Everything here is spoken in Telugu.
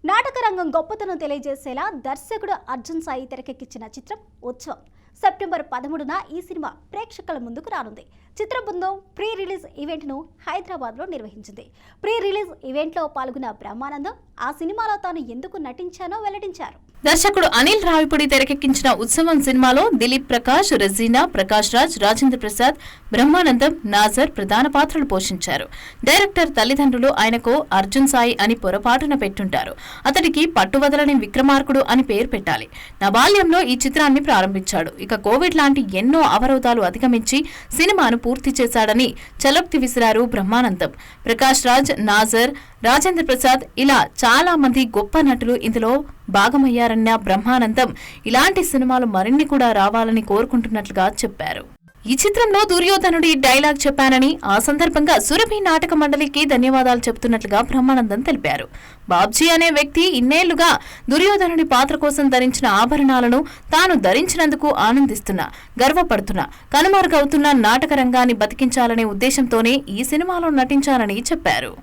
నాటక రంగం గొప్పతనం తెలియజేసేలా దర్శకుడు అర్జున్ సాయి తెరకెక్కించిన చిత్రం ఉత్సవం సెప్టెంబర్ 13న ఈ సినిమా ప్రేక్షకుల ముందుకు రానుంది. చిత్ర బృందం ప్రీ రిలీజ్ ఈవెంట్ను హైదరాబాద్లో నిర్వహించింది. ప్రీ రిలీజ్ ఈవెంట్లో పాల్గొన్న బ్రహ్మానందం ఆ సినిమాలో తాను ఎందుకు నటించానో వెల్లడించారు. దర్శకుడు అనిల్ రావిపూడి తెరకెక్కించిన ఉత్సవం సినిమాలో దిలీప్ ప్రకాష్, రెజీనా, ప్రకాష్ రాజ్, రాజేంద్ర ప్రసాద్, బ్రహ్మానందం, నాజర్ ప్రధాన పాత్రలు పోషించారు. డైరెక్టర్ తల్లిదండ్రులు ఆయనకు అర్జున్ సాయి అని పొరపాటున పెట్టుంటారు. అతడికి పట్టువదలని విక్రమార్కుడు అని పేరు పెట్టాలి. నా బాల్యంలో ఈ చిత్రాన్ని ప్రారంభించాడు. ఇక కోవిడ్ లాంటి ఎన్నో అవరోధాలు అధిగమించి సినిమాను పూర్తి చేశాడని చలోక్తి విసిరారు బ్రహ్మానందం. ప్రకాష్ రాజ్, నాజర్, రాజేంద్ర ప్రసాద్ ఇలా చాలా మంది గొప్ప నటులు ఇందులో భాగమయ్యారన్న బ్రహ్మానందం ఇలాంటి సినిమాలు మరిన్ని కూడా రావాలని కోరుకుంటున్నట్లుగా చెప్పారు. ఈ చిత్రంలో దుర్యోధనుడి డైలాగ్ చెప్పానని, ఆ సందర్భంగా సురభి నాటక మండలికి ధన్యవాదాలు చెబుతున్నట్లుగా బ్రహ్మానందం తెలిపారు. బాబ్జీ అనే వ్యక్తి ఇన్నేళ్లుగా దుర్యోధనుడి పాత్ర కోసం ధరించిన ఆభరణాలను తాను ధరించినందుకు ఆనందిస్తున్నా, గర్వపడుతున్నా, కనుమరుగవుతున్న నాటక రంగాన్ని బతికించాలనే ఉద్దేశంతోనే ఈ సినిమాలో నటించాలని చెప్పారు.